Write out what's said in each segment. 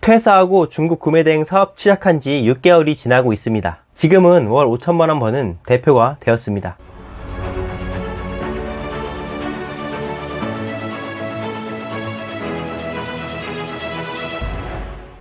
퇴사하고 중국 구매대행 사업 시작한 지 6개월이 지나고 있습니다. 지금은 월 5천만원 버는 대표가 되었습니다.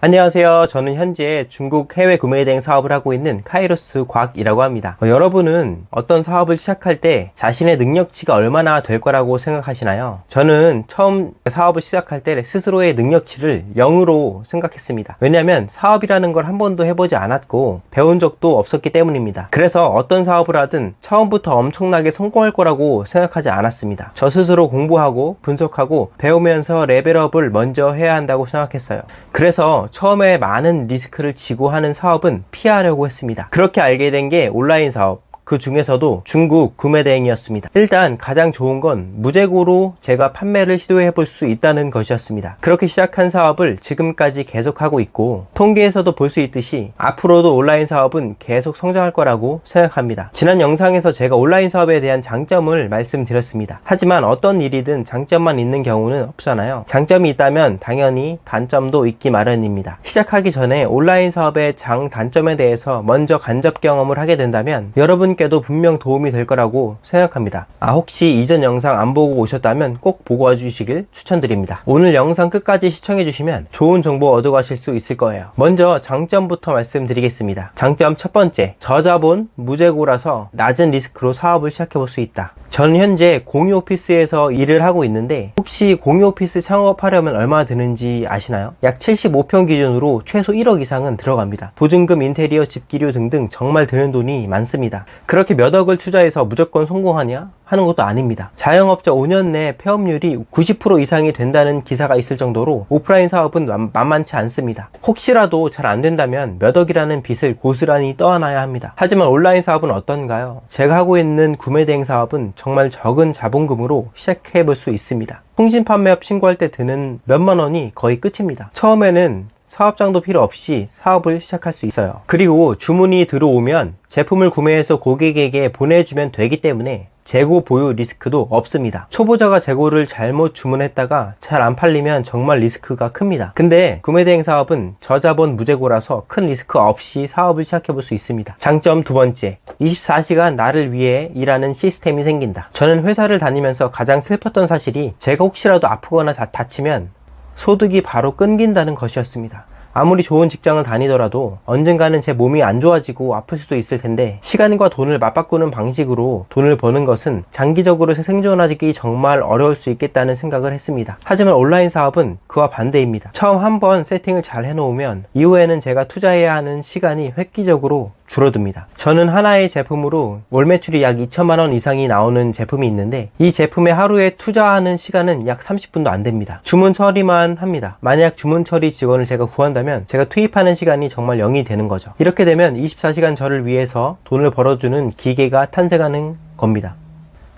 안녕하세요. 저는 현재 중국 해외 구매대행 사업을 하고 있는 카이로스 곽이라고 합니다. 여러분은 어떤 사업을 시작할 때 자신의 능력치가 얼마나 될 거라고 생각하시나요? 저는 처음 사업을 시작할 때 스스로의 능력치를 0으로 생각했습니다. 왜냐하면 사업이라는 걸 한 번도 해보지 않았고 배운 적도 없었기 때문입니다. 그래서 어떤 사업을 하든 처음부터 엄청나게 성공할 거라고 생각하지 않았습니다. 저 스스로 공부하고 분석하고 배우면서 레벨업을 먼저 해야 한다고 생각했어요. 그래서 처음에 많은 리스크를 지고 하는 사업은 피하려고 했습니다. 그렇게 알게 된 게 온라인 사업, 그 중에서도 중국 구매대행이었습니다. 일단 가장 좋은 건 무재고로 제가 판매를 시도해 볼 수 있다는 것이었습니다. 그렇게 시작한 사업을 지금까지 계속하고 있고, 통계에서도 볼 수 있듯이 앞으로도 온라인 사업은 계속 성장할 거라고 생각합니다. 지난 영상에서 제가 온라인 사업에 대한 장점을 말씀드렸습니다. 하지만 어떤 일이든 장점만 있는 경우는 없잖아요. 장점이 있다면 당연히 단점도 있기 마련입니다. 시작하기 전에 온라인 사업의 단점에 대해서 먼저 간접 경험을 하게 된다면 여러분께도 분명 도움이 될 거라고 생각합니다. 혹시 이전 영상 안 보고 오셨다면 꼭 보고 와주시길 추천드립니다. 오늘 영상 끝까지 시청해주시면 좋은 정보 얻어가실 수 있을 거예요. 먼저 장점부터 말씀드리겠습니다. 장점 첫 번째, 저자본 무재고라서 낮은 리스크로 사업을 시작해볼 수 있다. 저는 현재 공유 오피스에서 일을 하고 있는데, 혹시 공유 오피스 창업하려면 얼마나 드는지 아시나요? 약 75평 기준으로 최소 1억 이상은 들어갑니다. 보증금, 인테리어, 집기료 등등 정말 드는 돈이 많습니다. 그렇게 몇 억을 투자해서 무조건 성공하냐? 하는 것도 아닙니다. 자영업자 5년 내 폐업률이 90% 이상이 된다는 기사가 있을 정도로 오프라인 사업은 만만치 않습니다. 혹시라도 잘 안 된다면 몇 억이라는 빚을 고스란히 떠안아야 합니다. 하지만 온라인 사업은 어떤가요? 제가 하고 있는 구매대행 사업은 정말 적은 자본금으로 시작해 볼 수 있습니다. 통신 판매업 신고할 때 드는 몇만 원이 거의 끝입니다. 처음에는 사업장도 필요 없이 사업을 시작할 수 있어요. 그리고 주문이 들어오면 제품을 구매해서 고객에게 보내주면 되기 때문에 재고 보유 리스크도 없습니다. 초보자가 재고를 잘못 주문했다가 잘 안 팔리면 정말 리스크가 큽니다. 근데 구매대행 사업은 저자본 무재고라서 큰 리스크 없이 사업을 시작해 볼 수 있습니다. 장점 두 번째, 24시간 나를 위해 일하는 시스템이 생긴다. 저는 회사를 다니면서 가장 슬펐던 사실이 제가 혹시라도 아프거나 다치면 소득이 바로 끊긴다는 것이었습니다. 아무리 좋은 직장을 다니더라도 언젠가는 제 몸이 안 좋아지고 아플 수도 있을 텐데, 시간과 돈을 맞바꾸는 방식으로 돈을 버는 것은 장기적으로 생존하기 정말 어려울 수 있겠다는 생각을 했습니다. 하지만 온라인 사업은 그와 반대입니다. 처음 한번 세팅을 잘 해놓으면 이후에는 제가 투자해야 하는 시간이 획기적으로 줄어듭니다. 저는 하나의 제품으로 월 매출이 약 2천만원 이상이 나오는 제품이 있는데, 이 제품에 하루에 투자하는 시간은 약 30분도 안 됩니다. 주문 처리만 합니다. 만약 주문 처리 직원을 제가 구한다면 제가 투입하는 시간이 정말 0이 되는 거죠. 이렇게 되면 24시간 저를 위해서 돈을 벌어주는 기계가 탄생하는 겁니다.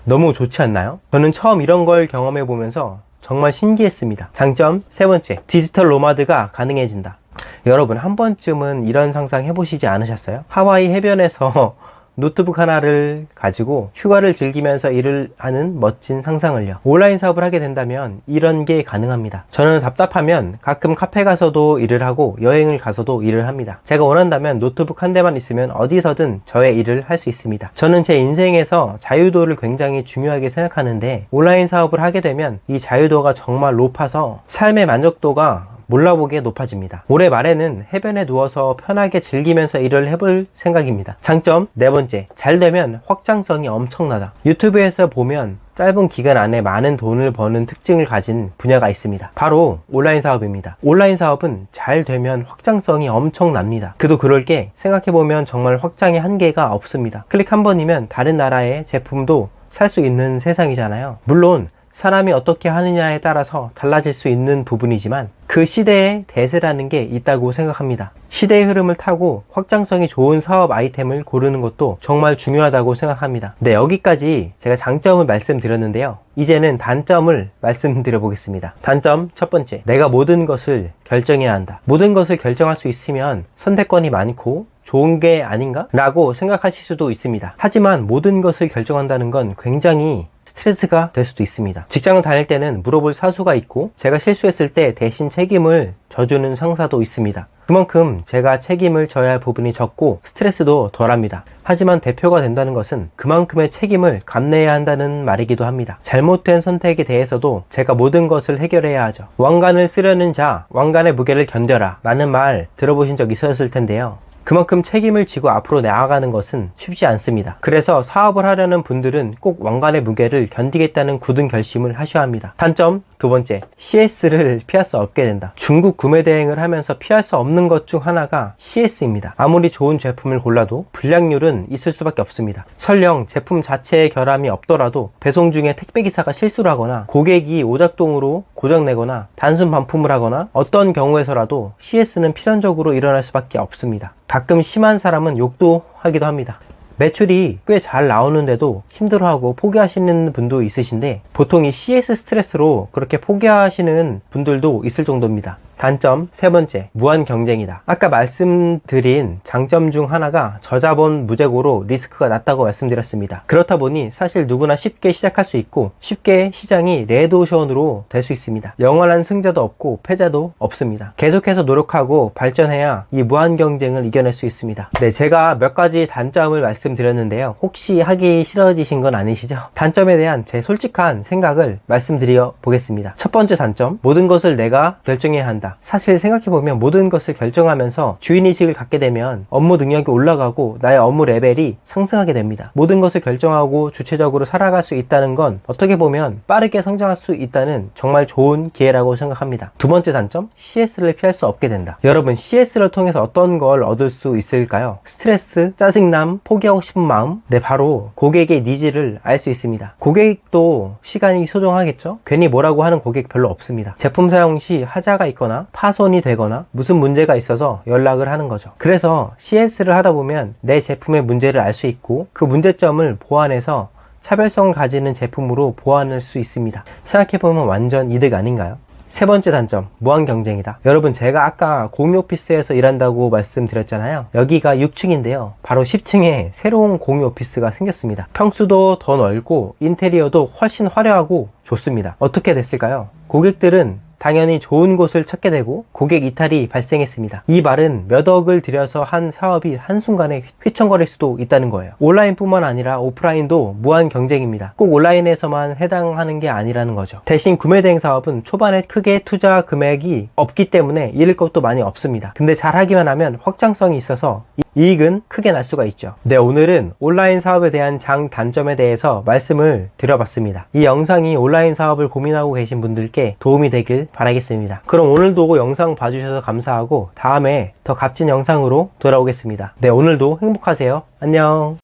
너무 좋지 않나요? 저는 처음 이런 걸 경험해 보면서 정말 신기했습니다. 장점 세 번째, 디지털 노마드가 가능해진다. 여러분, 한 번쯤은 이런 상상 해보시지 않으셨어요? 하와이 해변에서 노트북 하나를 가지고 휴가를 즐기면서 일을 하는 멋진 상상을요. 온라인 사업을 하게 된다면 이런 게 가능합니다. 저는 답답하면 가끔 카페 가서도 일을 하고 여행을 가서도 일을 합니다. 제가 원한다면 노트북 한 대만 있으면 어디서든 저의 일을 할 수 있습니다. 저는 제 인생에서 자유도를 굉장히 중요하게 생각하는데, 온라인 사업을 하게 되면 이 자유도가 정말 높아서 삶의 만족도가 몰라보게 높아집니다. 올해 말에는 해변에 누워서 편하게 즐기면서 일을 해볼 생각입니다. 장점 네 번째, 잘 되면 확장성이 엄청나다. 유튜브에서 보면 짧은 기간 안에 많은 돈을 버는 특징을 가진 분야가 있습니다. 바로 온라인 사업입니다. 온라인 사업은 잘 되면 확장성이 엄청납니다. 그도 그럴 게, 생각해보면 정말 확장의 한계가 없습니다. 클릭 한 번이면 다른 나라의 제품도 살 수 있는 세상이잖아요. 물론 사람이 어떻게 하느냐에 따라서 달라질 수 있는 부분이지만 그 시대의 대세라는 게 있다고 생각합니다. 시대의 흐름을 타고 확장성이 좋은 사업 아이템을 고르는 것도 정말 중요하다고 생각합니다. 네, 여기까지 제가 장점을 말씀드렸는데요. 이제는 단점을 말씀드려 보겠습니다. 단점 첫 번째, 내가 모든 것을 결정해야 한다. 모든 것을 결정할 수 있으면 선택권이 많고 좋은 게 아닌가? 라고 생각하실 수도 있습니다. 하지만 모든 것을 결정한다는 건 굉장히 스트레스가 될 수도 있습니다. 직장을 다닐 때는 물어볼 사수가 있고 제가 실수했을 때 대신 책임을 져주는 상사도 있습니다. 그만큼 제가 책임을 져야 할 부분이 적고 스트레스도 덜합니다. 하지만 대표가 된다는 것은 그만큼의 책임을 감내해야 한다는 말이기도 합니다. 잘못된 선택에 대해서도 제가 모든 것을 해결해야 하죠. 왕관을 쓰려는 자, 왕관의 무게를 견뎌라 라는 말 들어보신 적 있었을 텐데요. 그만큼 책임을 지고 앞으로 나아가는 것은 쉽지 않습니다. 그래서 사업을 하려는 분들은 꼭 왕관의 무게를 견디겠다는 굳은 결심을 하셔야 합니다. 단점 두 번째, CS를 피할 수 없게 된다. 중국 구매 대행을 하면서 피할 수 없는 것 중 하나가 CS입니다. 아무리 좋은 제품을 골라도 불량률은 있을 수밖에 없습니다. 설령 제품 자체에 결함이 없더라도 배송 중에 택배기사가 실수를 하거나 고객이 오작동으로 고장내거나 단순 반품을 하거나 어떤 경우에서라도 CS는 필연적으로 일어날 수밖에 없습니다. 가끔 심한 사람은 욕도 하기도 합니다. 매출이 꽤 잘 나오는데도 힘들어하고 포기하시는 분도 있으신데 보통 이 CS 스트레스로 그렇게 포기하시는 분들도 있을 정도입니다. 단점 세 번째, 무한 경쟁이다. 아까 말씀드린 장점 중 하나가 저자본 무재고로 리스크가 낮다고 말씀드렸습니다. 그렇다 보니 사실 누구나 쉽게 시작할 수 있고 쉽게 시장이 레드오션으로 될 수 있습니다. 영원한 승자도 없고 패자도 없습니다. 계속해서 노력하고 발전해야 이 무한 경쟁을 이겨낼 수 있습니다. 네, 제가 몇 가지 단점을 말씀드렸는데요. 혹시 하기 싫어지신 건 아니시죠? 단점에 대한 제 솔직한 생각을 말씀드려 보겠습니다. 첫 번째 단점, 모든 것을 내가 결정해야 한다. 사실 생각해보면 모든 것을 결정하면서 주인의식을 갖게 되면 업무 능력이 올라가고 나의 업무 레벨이 상승하게 됩니다. 모든 것을 결정하고 주체적으로 살아갈 수 있다는 건 어떻게 보면 빠르게 성장할 수 있다는 정말 좋은 기회라고 생각합니다. 두 번째 단점, CS를 피할 수 없게 된다. 여러분, CS를 통해서 어떤 걸 얻을 수 있을까요? 스트레스, 짜증남, 포기하고 싶은 마음, 네, 바로 고객의 니즈를 알 수 있습니다. 고객도 시간이 소중하겠죠? 괜히 뭐라고 하는 고객 별로 없습니다. 제품 사용 시 하자가 있거나 파손이 되거나 무슨 문제가 있어서 연락을 하는 거죠. 그래서 CS를 하다 보면 내 제품의 문제를 알 수 있고 그 문제점을 보완해서 차별성을 가지는 제품으로 보완할 수 있습니다. 생각해보면 완전 이득 아닌가요? 세 번째 단점, 무한 경쟁이다. 여러분, 제가 아까 공유 오피스에서 일한다고 말씀드렸잖아요. 여기가 6층인데요. 바로 10층에 새로운 공유 오피스가 생겼습니다. 평수도 더 넓고 인테리어도 훨씬 화려하고 좋습니다. 어떻게 됐을까요? 고객들은 당연히 좋은 곳을 찾게 되고 고객 이탈이 발생했습니다. 이 말은 몇 억을 들여서 한 사업이 한순간에 휘청거릴 수도 있다는 거예요. 온라인뿐만 아니라 오프라인도 무한 경쟁입니다. 꼭 온라인에서만 해당하는 게 아니라는 거죠. 대신 구매대행 사업은 초반에 크게 투자 금액이 없기 때문에 잃을 것도 많이 없습니다. 근데 잘 하기만 하면 확장성이 있어서 이익은 크게 날 수가 있죠. 네, 오늘은 온라인 사업에 대한 장단점에 대해서 말씀을 드려봤습니다. 이 영상이 온라인 사업을 고민하고 계신 분들께 도움이 되길 바라겠습니다. 그럼 오늘도 영상 봐주셔서 감사하고 다음에 더 값진 영상으로 돌아오겠습니다. 네, 오늘도 행복하세요. 안녕.